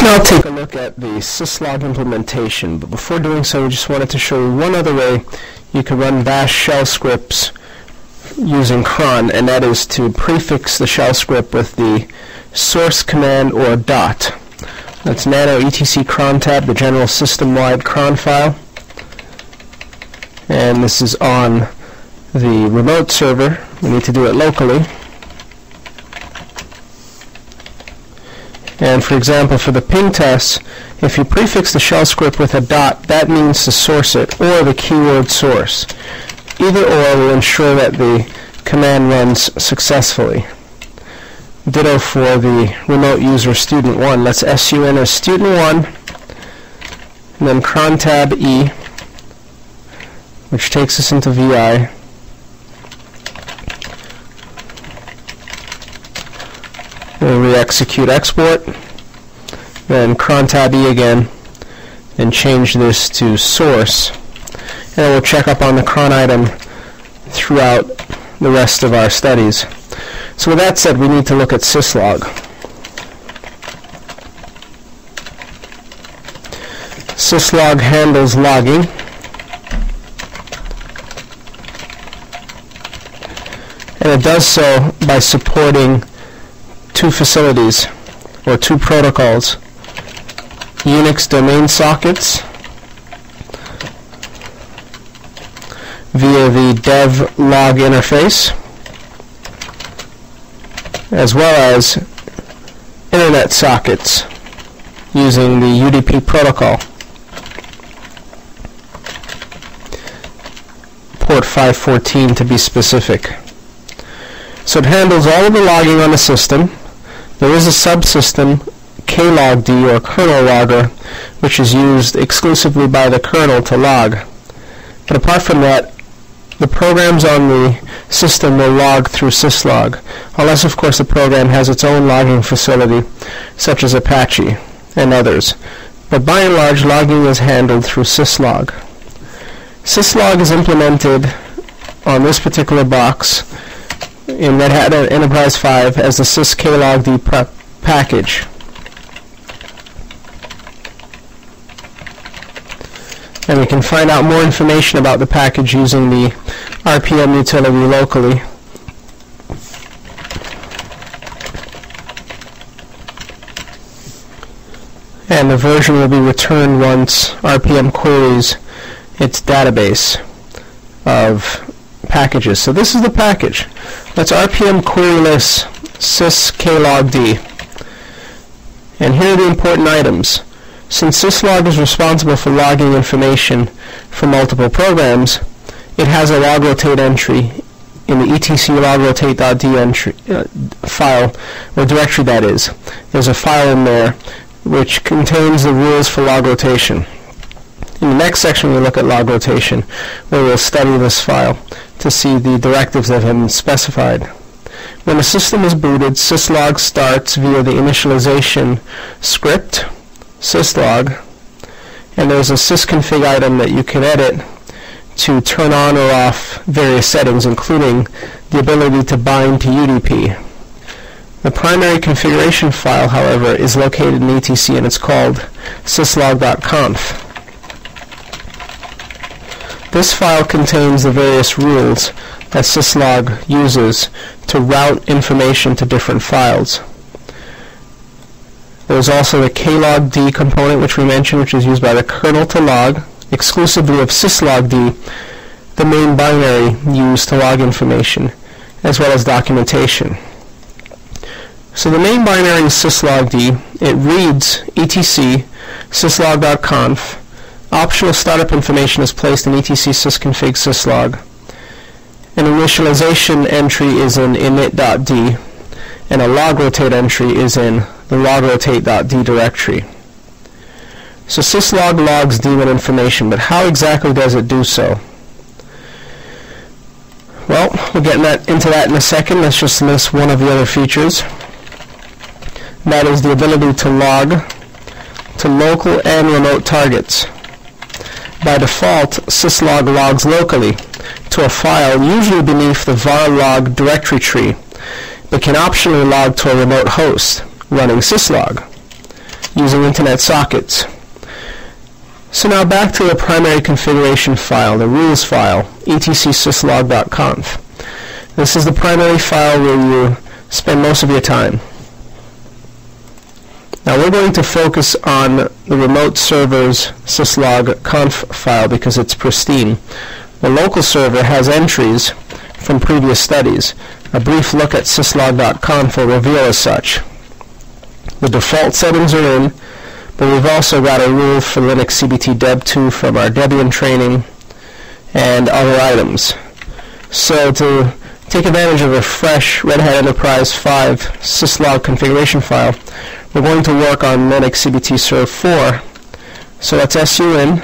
now take a look at the Syslog implementation, but before doing so, we just wanted to show you one other way you can run bash shell scripts using cron, and that is to prefix the shell script with the source command or dot. That's nano etc cron tab, the general system-wide cron file, and this is on the remote server. We need to do it locally. And for example, for the ping test, if you prefix the shell script with a dot, that means to source it, or the keyword source. Either or will ensure that the command runs successfully. Ditto for the remote user student1. Let's SU in as student1, and then cron tab E, which takes us into VI. We'll re-execute export, then cron tab E again, and change this to source. And we'll check up on the cron item throughout the rest of our studies. So with that said, we need to look at Syslog. Syslog handles logging. And it does so by supporting two facilities, or two protocols: Unix domain sockets via the dev log interface, as well as internet sockets using the UDP protocol, port 514 to be specific. So it handles all of the logging on the system. There is a subsystem, klogd, or kernel logger, which is used exclusively by the kernel to log. But apart from that, the programs on the system will log through Syslog, unless of course the program has its own logging facility, such as Apache and others. But by and large, logging is handled through Syslog. Syslog is implemented on this particular box in Red Hat Enterprise 5 as the sysklogd package. And we can find out more information about the package using the RPM utility locally. And the version will be returned once RPM queries its database of packages. So this is the package. Let's RPM queryless sysklogd. And here are the important items. Since Syslog is responsible for logging information for multiple programs, it has a log rotate entry in the etc logrotate.d entry file, or directory that is. There's a file in there which contains the rules for log rotation. In the next section we'll look at log rotation, where we'll study this file to see the directives that have been specified. When the system is booted, Syslog starts via the initialization script, syslog, and there's a sysconfig item that you can edit to turn on or off various settings, including the ability to bind to UDP. The primary configuration file, however, is located in etc, and it's called syslog.conf. This file contains the various rules that Syslog uses to route information to different files. There's also the klogd component, which we mentioned, which is used by the kernel to log, exclusively of syslogd, the main binary used to log information, as well as documentation. So the main binary is syslogd. It reads etc syslog.conf. Optional startup information is placed in etc sysconfig syslog. An initialization entry is in init.d, and a log rotate entry is in the logrotate.d directory. So Syslog logs daemon information, but how exactly does it do so? Well, we'll get into that in a second. Let's just list one of the other features. That is the ability to log to local and remote targets. By default, Syslog logs locally to a file usually beneath the var log directory tree, but can optionally log to a remote host running Syslog. using internet sockets. So now back to the primary configuration file, the rules file, etc.syslog.conf. This is the primary file where you spend most of your time. Now we're going to focus on the remote server's syslog conf file because it's pristine. The local server has entries from previous studies. A brief look at syslog.conf will reveal as such. The default settings are in, but we've also got a rule for Linux CBT Deb 2 from our Debian training and other items. So to take advantage of a fresh Red Hat Enterprise 5 syslog configuration file, we're going to work on Linux CBT Serv 4. So let's su in,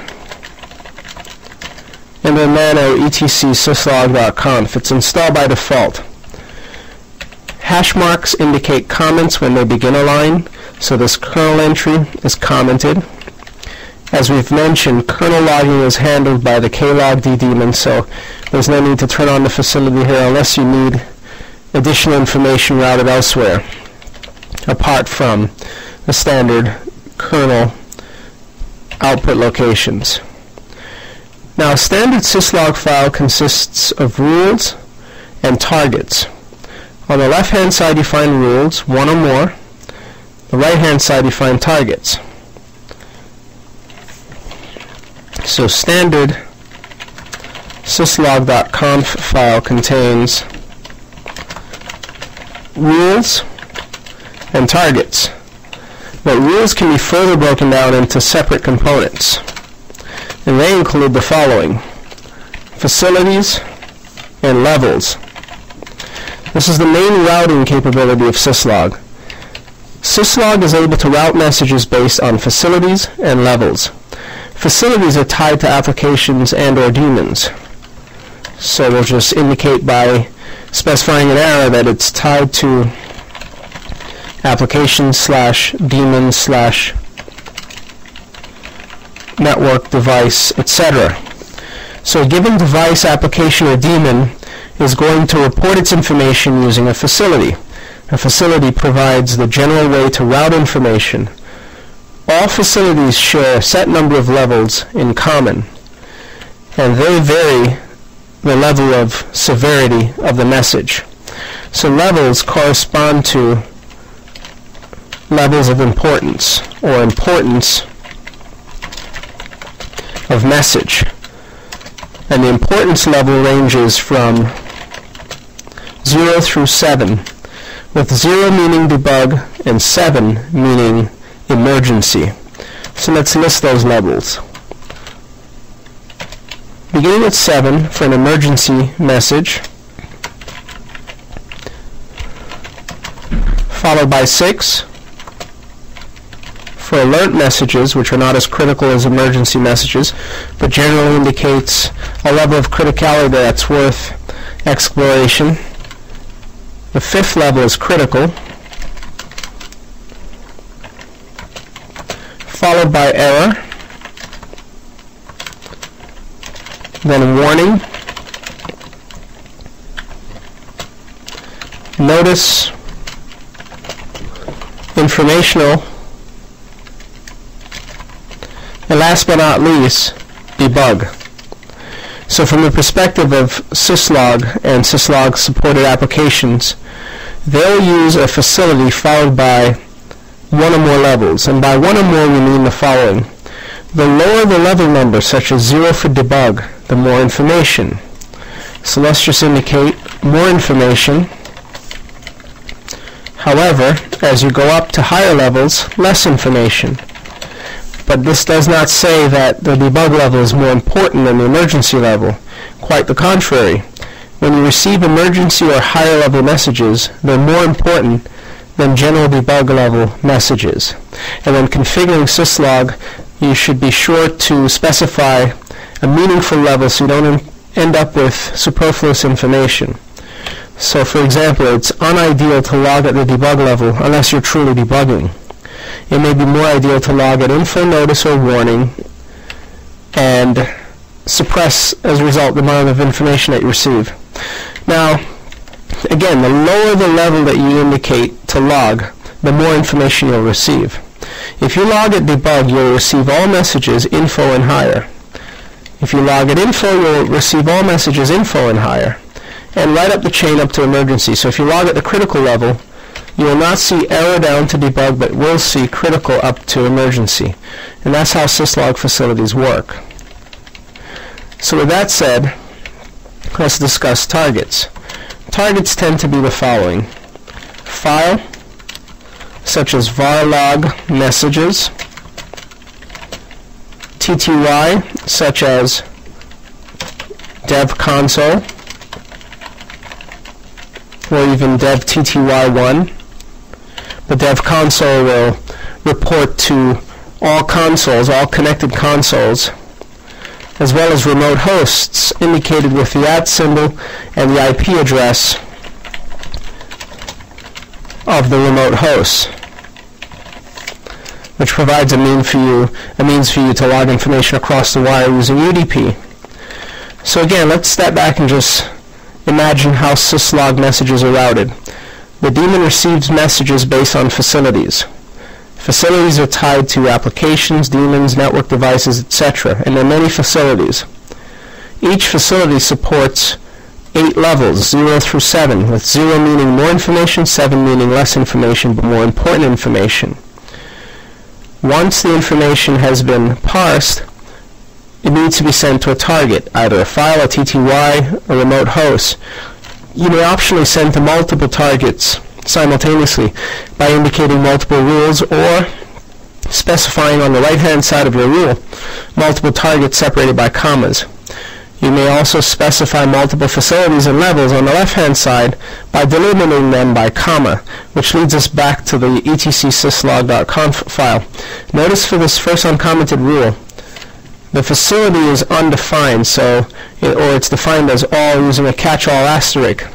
and then nano etc syslog.conf. It's installed by default. Hash marks indicate comments when they begin a line, so this kernel entry is commented. As we've mentioned, kernel logging is handled by the klogd daemon, so there's no need to turn on the facility here unless you need additional information routed elsewhere, apart from the standard kernel output locations. Now, a standard syslog file consists of rules and targets. On the left-hand side you find rules, one or more. The right-hand side you find targets. So standard syslog.conf file contains rules and targets. But rules can be further broken down into separate components. And they include the following: facilities and levels. This is the main routing capability of syslog. Syslog is able to route messages based on facilities and levels. Facilities are tied to applications and or daemons. So we'll just indicate by specifying an arrow that it's tied to application / daemon / network device, etc. So a given device, application, or daemon is going to report its information using a facility. A facility provides the general way to route information. All facilities share a set number of levels in common, and they vary the level of severity of the message. So levels correspond to levels of importance, or importance of message. And the importance level ranges from 0 through 7, with 0 meaning debug and 7 meaning emergency. So let's list those levels. Beginning at 7 for an emergency message, followed by 6 for alert messages, which are not as critical as emergency messages, but generally indicates a level of criticality that's worth exploration. The 5th level is critical, followed by error, then warning, notice, informational, and last but not least, debug. So from the perspective of syslog and syslog supported applications, they'll use a facility followed by one or more levels. And by one or more we mean the following: the lower the level number, such as 0 for debug, the more information. So let's just indicate more information. However, as you go up to higher levels, less information. But this does not say that the debug level is more important than the emergency level. Quite the contrary. When you receive emergency or higher level messages, they're more important than general debug level messages. And when configuring syslog, you should be sure to specify a meaningful level so you don't end up with superfluous information. So for example, it's unideal to log at the debug level unless you're truly debugging. It may be more ideal to log at info, notice, or warning and suppress as a result the amount of information that you receive. Now, again, the lower the level that you indicate to log, the more information you'll receive. If you log at debug, you'll receive all messages info and higher. If you log at info, you'll receive all messages info and higher, and right up the chain up to emergency. So if you log at the critical level, you will not see error down to debug, but will see critical up to emergency. And that's how Syslog facilities work. So with that said, let's discuss targets. Targets tend to be the following: file, such as varlog messages; TTY, such as dev console, or even dev TTY1. The dev console will report to all consoles, all connected consoles, as well as remote hosts indicated with the @ symbol and the IP address of the remote host, which provides a means for you to log information across the wire using UDP. So again, let's step back and just imagine how Syslog messages are routed. The daemon receives messages based on facilities. Facilities are tied to applications, daemons, network devices, etc., and there are many facilities. Each facility supports 8 levels, 0 through 7, with 0 meaning more information, 7 meaning less information, but more important information. Once the information has been parsed, it needs to be sent to a target, either a file, a TTY, a remote host. You may optionally send to multiple targets simultaneously by indicating multiple rules, or specifying on the right-hand side of your rule multiple targets separated by commas. You may also specify multiple facilities and levels on the left-hand side by delimiting them by comma, which leads us back to the etc.syslog.conf file. Notice for this first uncommented rule, the facility is undefined, or it's defined as all using a catch-all asterisk,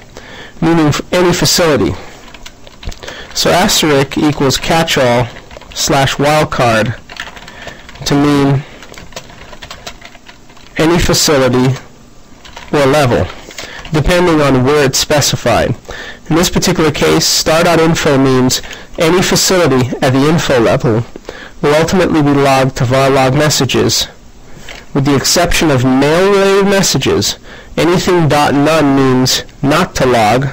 meaning any facility. So asterisk equals catch-all / wildcard to mean any facility or level, depending on where it's specified. In this particular case, star.info means any facility at the info level will ultimately be logged to varlog messages. With the exception of mail-related messages, anything .none means not to log,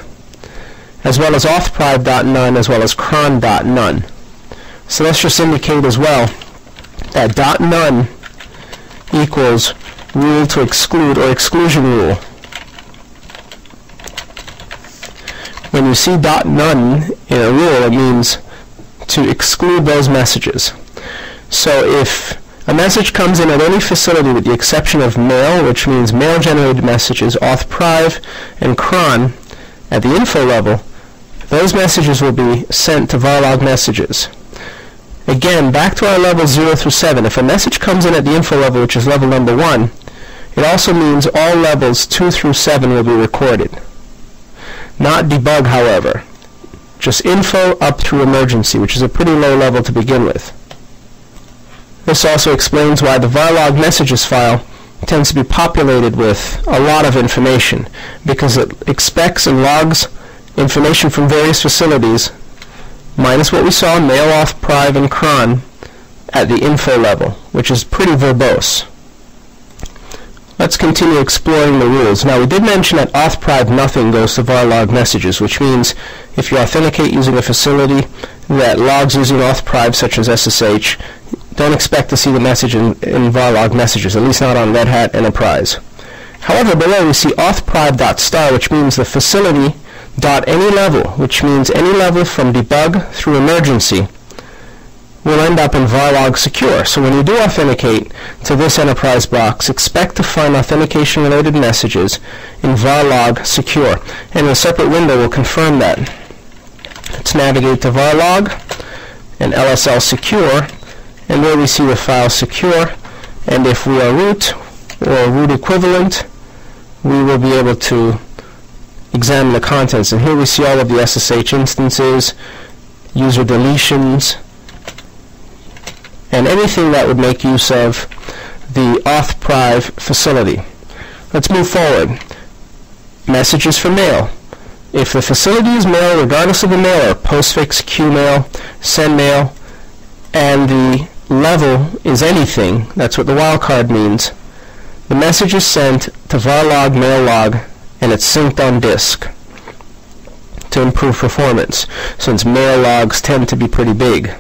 as well as authprive.none, as well as cron.none. So let's just indicate as well that .none equals rule to exclude, or exclusion rule. When you see .none in a rule, it means to exclude those messages. So if a message comes in at any facility with the exception of mail, which means mail-generated messages, authprive, and cron at the info level, those messages will be sent to varlog messages. Again, back to our levels 0 through 7. If a message comes in at the info level, which is level number 1, it also means all levels 2 through 7 will be recorded. Not debug, however. Just info up through emergency, which is a pretty low level to begin with. This also explains why the varlog messages file tends to be populated with a lot of information, because it expects and logs information from various facilities, minus what we saw, mail, authprive, and cron, at the info level, which is pretty verbose. Let's continue exploring the rules. Now, we did mention that authprive nothing goes to varlog messages, which means if you authenticate using a facility that logs using authprive, such as SSH, don't expect to see the message in varlog messages, at least not on Red Hat Enterprise. However, below we see authprive.star, which means the facility .any level, which means any level from debug through emergency, will end up in varlog secure. So when you do authenticate to this enterprise box, expect to find authentication-related messages in varlog secure, and a separate window will confirm that. Let's navigate to varlog and LSL secure, and there we see the file secure, and if we are root or root equivalent, we will be able to examine the contents. And here we see all of the SSH instances, user deletions, and anything that would make use of the authprive facility. Let's move forward. Messages for mail. If the facility is mail, regardless of the mailer, postfix, QMail, sendmail, and the level is anything, that's what the wildcard means, the message is sent to varlog mail log, and it's synced on disk to improve performance, since mail logs tend to be pretty big.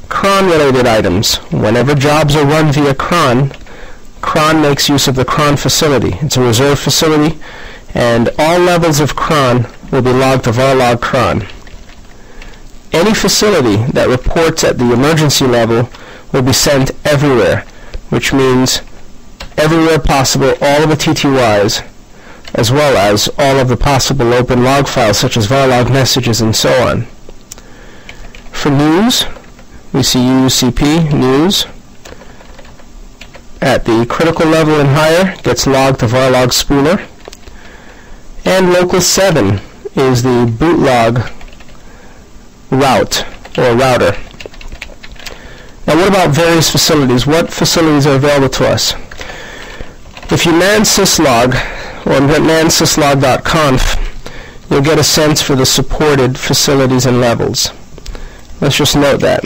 Cron-related items. Whenever jobs are run via cron, cron makes use of the cron facility. It's a reserve facility, and all levels of cron will be logged to varlog cron. Any facility that reports at the emergency level will be sent everywhere, which means everywhere possible, all of the TTYs, as well as all of the possible open log files such as varlog messages and so on. For news, we see UUCP news at the critical level and higher gets logged to varlog spooler, and local 7 is the boot log route or router. Now what about various facilities? What facilities are available to us? If you man Syslog or man syslog.conf, you'll get a sense for the supported facilities and levels. Let's just note that.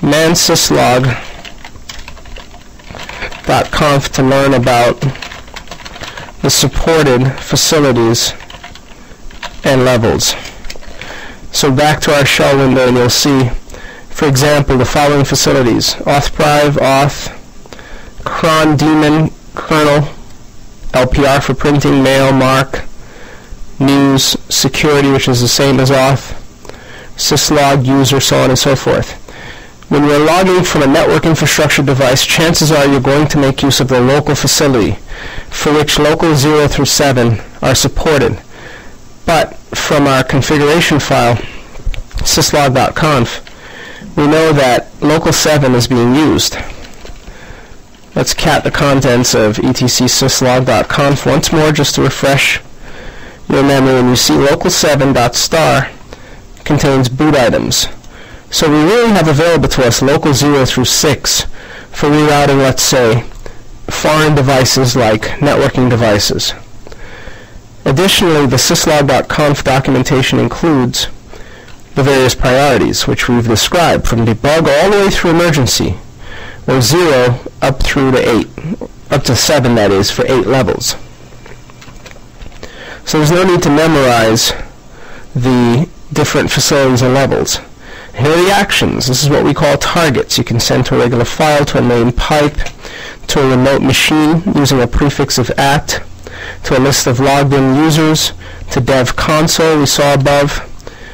Man syslog.conf to learn about the supported facilities and levels. So back to our shell window, and you'll see, for example, the following facilities: authpriv, auth, cron, daemon, kernel, LPR for printing, mail, mark, news, security, which is the same as auth, syslog, user, so on and so forth. When you're logging from a network infrastructure device, chances are you're going to make use of the local facility, for which local 0 through 7 are supported. But from our configuration file, syslog.conf, we know that local 7 is being used. Let's cat the contents of etc syslog.conf once more just to refresh your memory, and you see local 7.star contains boot items. So we really have available to us local 0 through 6 for rerouting, let's say, foreign devices like networking devices. Additionally, the syslog.conf documentation includes the various priorities, which we've described, from debug all the way through emergency, or 0 up through to 8, up to 7 that is, for 8 levels. So there's no need to memorize the different facilities and levels. Here are the actions. This is what we call targets. You can send to a regular file, to a main pipe, to a remote machine using a prefix of @ to a list of logged in users, to dev console we saw above.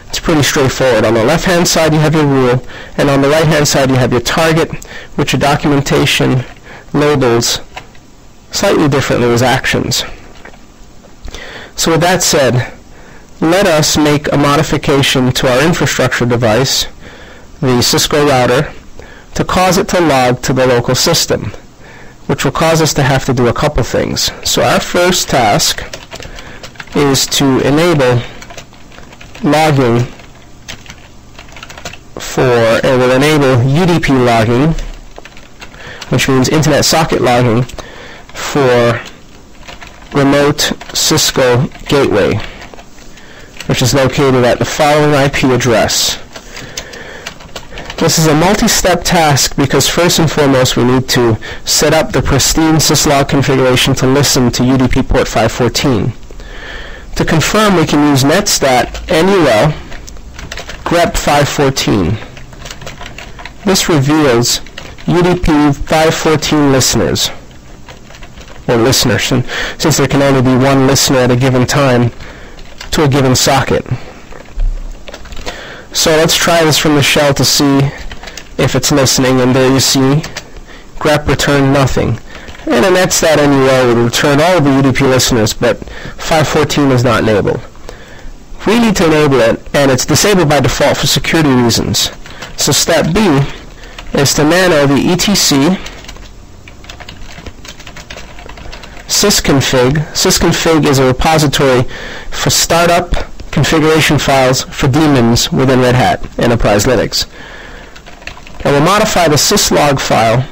It's pretty straightforward. On the left hand side you have your rule, and on the right hand side you have your target, which your documentation labels slightly differently as actions. So with that said, let us make a modification to our infrastructure device, the Cisco router, to cause it to log to the local system, which will cause us to have to do a couple things. So our first task is to enable logging it will enable UDP logging, which means internet socket logging, for remote Cisco gateway, which is located at the following IP address. This is a multi-step task because first and foremost we need to set up the pristine syslog configuration to listen to UDP port 514. To confirm, we can use netstat NUL grep 514. This reveals UDP 514 listeners, or listeners, since there can only be one listener at a given time to a given socket. So let's try this from the shell to see if it's listening, and there you see grep returned nothing. And a netstat NUL would return all of the UDP listeners, but 514 is not enabled. We need to enable it, and it's disabled by default for security reasons. So step B is to nano the etc sysconfig. Sysconfig is a repository for startup configuration files for daemons within Red Hat Enterprise Linux. And we'll modify the syslog file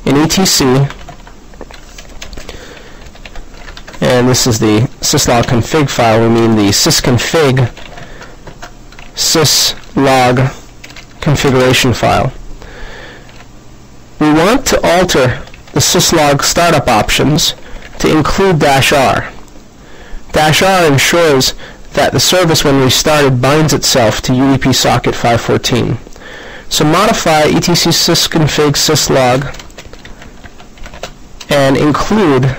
in etc and this is the syslog config file. We mean the sysconfig syslog configuration file. We want to alter the syslog startup options to include -r. -r ensures that the service, when restarted, binds itself to UDP socket 514. So modify etc sysconfig syslog and include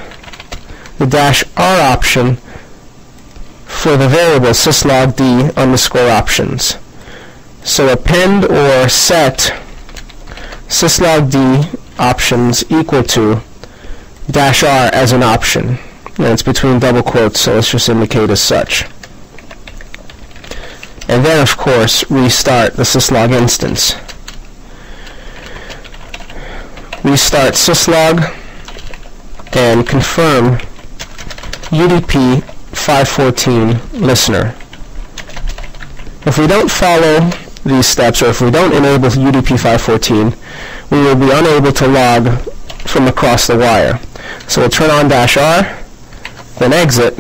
the -r option for the variable syslog_d underscore options. So append or set syslog_d options equal to -r as an option. And it's between double quotes, so let's just indicate as such. And then, of course, restart the syslog instance. Restart syslog and confirm UDP 514 listener. If we don't follow these steps, or if we don't enable UDP 514, we will be unable to log from across the wire. So we'll turn on -r, then exit.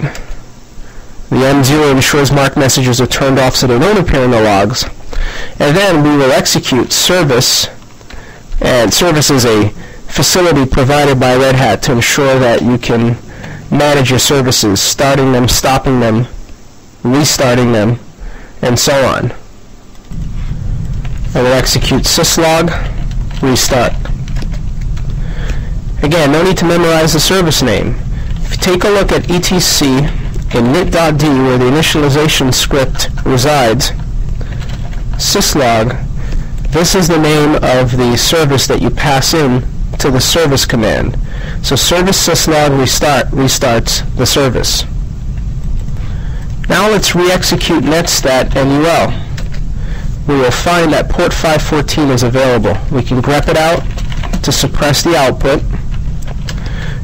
The M0 ensures marked messages are turned off so they don't appear in the logs. And then we will execute service, and service is a facility provided by Red Hat to ensure that you can manage your services, starting them, stopping them, restarting them, and so on. I will execute syslog, restart. Again, no need to memorize the service name. If you take a look at etc in init.d, where the initialization script resides, syslog, this is the name of the service that you pass in to the service command. So service syslog restart restarts the service. Now let's re-execute netstat NUL. We will find that port 514 is available. We can grep it out to suppress the output,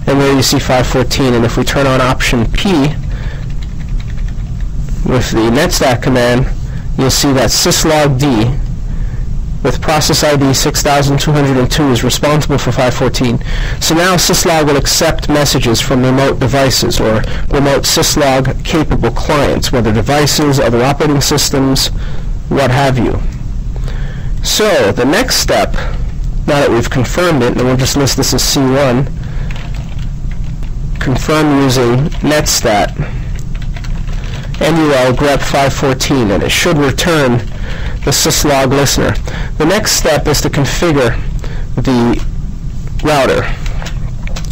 and there you see 514. And if we turn on option P with the netstat command, you'll see that syslog_d with process ID 6202 is responsible for 514. So now syslog will accept messages from remote devices or remote syslog capable clients, whether devices, other operating systems, what have you. So the next step, now that we've confirmed it, and we'll just list this as C1, confirm using netstat NUL grep 514, and it should return the syslog listener. The next step is to configure the router.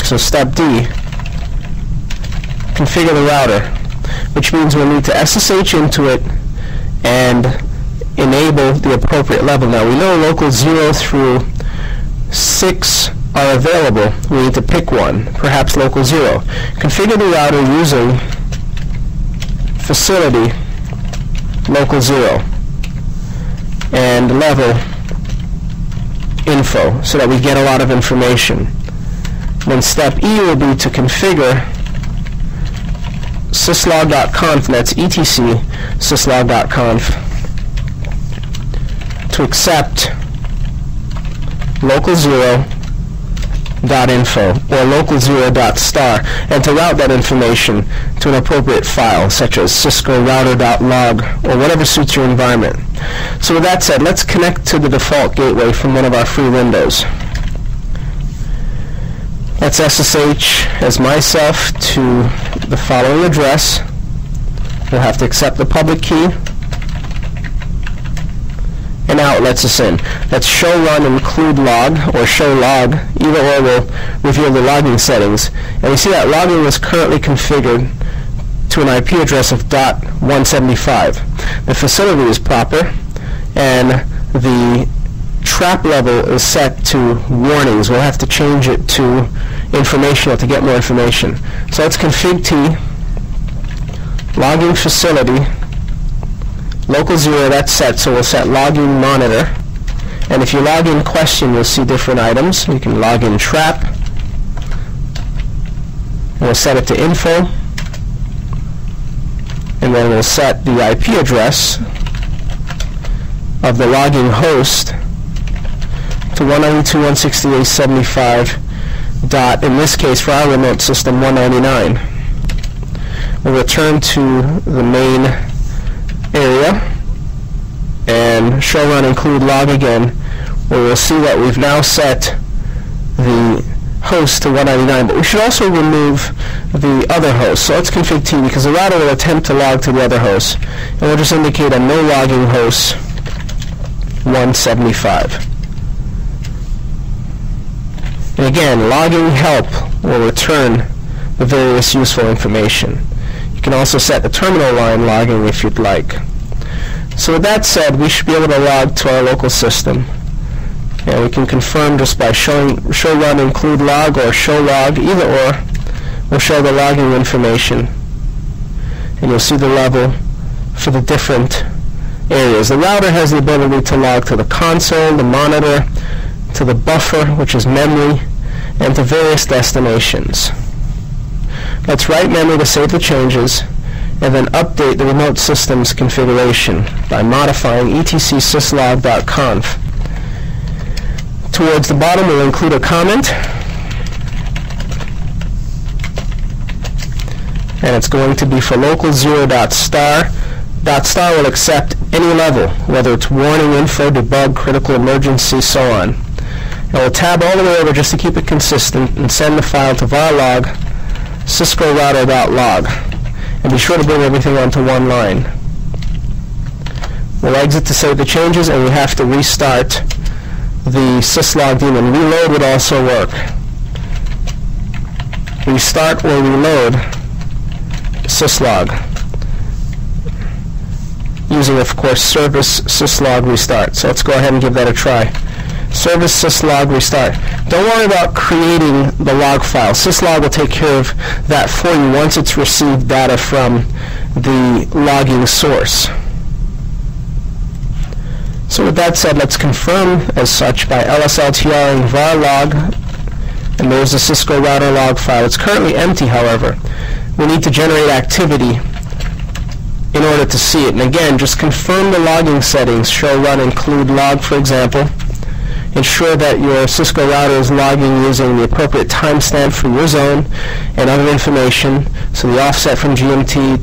So step D, configure the router, which means we'll need to SSH into it and enable the appropriate level. Now we know local 0 through 6 are available. We need to pick one, perhaps local 0. Configure the router using facility local 0 and level info so that we get a lot of information. Then step E will be to configure syslog.conf, that's etc syslog.conf, to accept local 0.info or local 0.star, and to route that information to an appropriate file such as Cisco router.log or whatever suits your environment. So with that said, let's connect to the default gateway from one of our free windows. Let's SSH as myself to the following address. We'll have to accept the public key, and now it lets us in. Let's show run include log or show log. Either or will reveal the logging settings. And we see that logging is currently configured to an IP address of .175. The facility is proper, and the trap level is set to warnings. We'll have to change it to informational to get more information. So let's config T, logging facility, local 0, that's set, so we'll set logging monitor. And if you log in question, you'll see different items. You can log in trap. We'll set it to info. And then we'll set the IP address of the logging host to 192.168.75. In this case, for our remote system, 199. We'll return to the main area and show run include log again, where we'll see that we've now set the host to 199, but we should also remove the other host. So let's config T, because the router will attempt to log to the other host, and we'll just indicate a no logging host 175. And again, logging help will return the various useful information. You can also set the terminal line logging if you'd like. So with that said, we should be able to log to our local system. And we can confirm just by show run include log or show log, either or will show the logging information. And you'll see the level for the different areas. The router has the ability to log to the console, the monitor, to the buffer, which is memory, and to various destinations. Let's write memory to save the changes, and then update the remote system's configuration by modifying etc syslog.conf. Towards the bottom, we'll include a comment, and it's going to be for local 0.star. .star will accept any level, whether it's warning, info, debug, critical, emergency, so on. And we'll tab all the way over just to keep it consistent and send the file to varlog cisco-router.log. And be sure to bring everything onto one line. We'll exit to save the changes, and we have to restart the syslog daemon. Reload would also work. Restart or reload syslog, using, of course, service syslog restart. So let's go ahead and give that a try. Service syslog restart. Don't worry about creating the log file. Syslog will take care of that for you once it's received data from the logging source. So with that said, let's confirm as such by lsltring varlog, and there's the Cisco router log file. It's currently empty, however. We need to generate activity in order to see it. And again, just confirm the logging settings. Show run include log, for example. Ensure that your Cisco router is logging using the appropriate timestamp for your zone and other information. So the offset from GMT,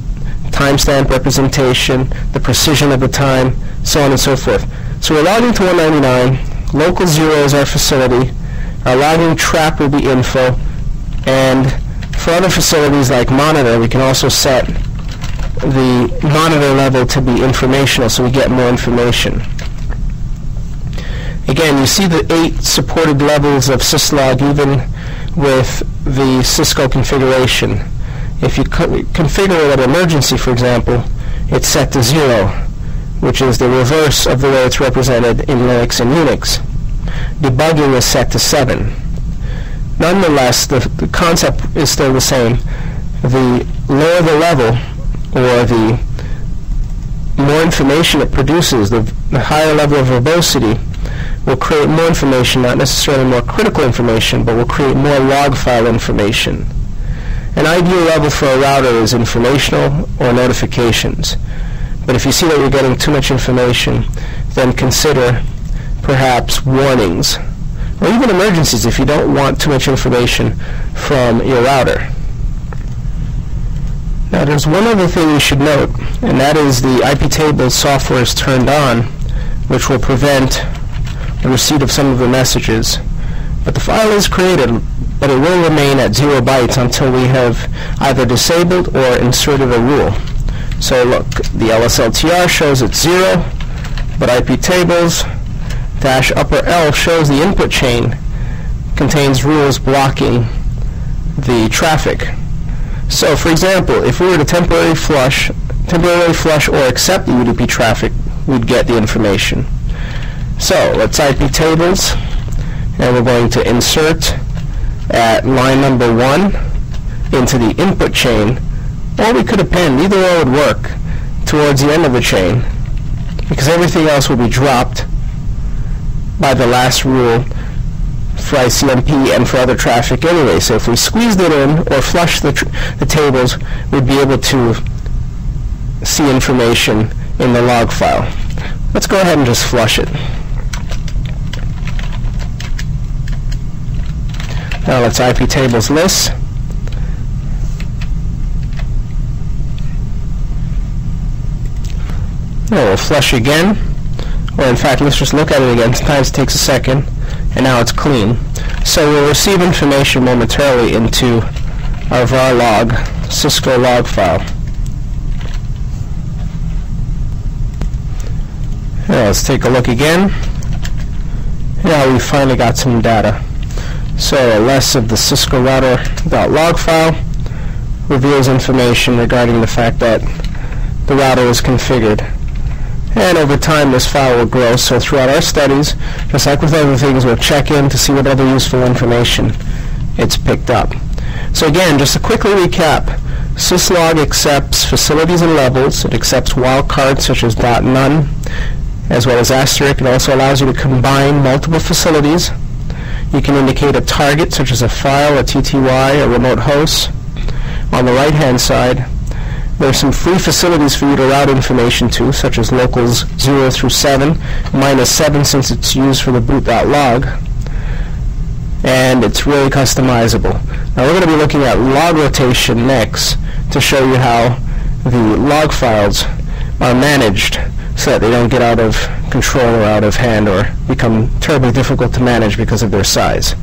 timestamp representation, the precision of the time, so on and so forth. So we're logging to 199. Local 0 is our facility. Our logging trap will be info. And for other facilities like monitor, we can also set the monitor level to be informational so we get more information. Again, you see the 8 supported levels of syslog even with the Cisco configuration. If you configure it at emergency, for example, it's set to 0, which is the reverse of the way it's represented in Linux and Unix. Debugging is set to 7. Nonetheless, the concept is still the same. The lower the level, or the more information it produces, the higher level of verbosity, will create more information, not necessarily more critical information, but will create more log file information. An ideal level for a router is informational or notifications. But if you see that you're getting too much information, then consider perhaps warnings, or even emergencies if you don't want too much information from your router. Now there's one other thing you should note, and that is the IP tables software is turned on, which will prevent the receipt of some of the messages. But the file is created, but it will remain at 0 bytes until we have either disabled or inserted a rule. So look, the LSLTR shows it's 0, but IP tables -L shows the input chain contains rules blocking the traffic. So for example, if we were to temporarily flush or accept the UDP traffic, we'd get the information. So let's IP tables, and we're going to insert at line number 1 into the input chain, or we could append, either or would work, towards the end of the chain, because everything else will be dropped by the last rule for ICMP and for other traffic anyway. So if we squeezed it in or flushed the tables, we'd be able to see information in the log file. Let's go ahead and just flush it. Now let's IP tables list. We'll flush again, or in fact, let's just look at it again. Sometimes it takes a second, and now it's clean. So we'll receive information momentarily into our var log, Syslog log file. Now let's take a look again. Now we finally got some data. So less of the Syslog router.log file reveals information regarding the fact that the router was configured. And over time this file will grow, so throughout our studies, just like with other things, we'll check in to see what other useful information it's picked up. So again, just to quickly recap, Syslog accepts facilities and levels. It accepts wildcards such as .none, as well as asterisk. It also allows you to combine multiple facilities. You can indicate a target, such as a file, a TTY, a remote host. On the right-hand side, there are some free facilities for you to route information to, such as locals 0 through 7, -7 since it's used for the boot.log, and it's really customizable. Now we're going to be looking at log rotation next to show you how the log files are managed so that they don't get out of control or out of hand or become terribly difficult to manage because of their size.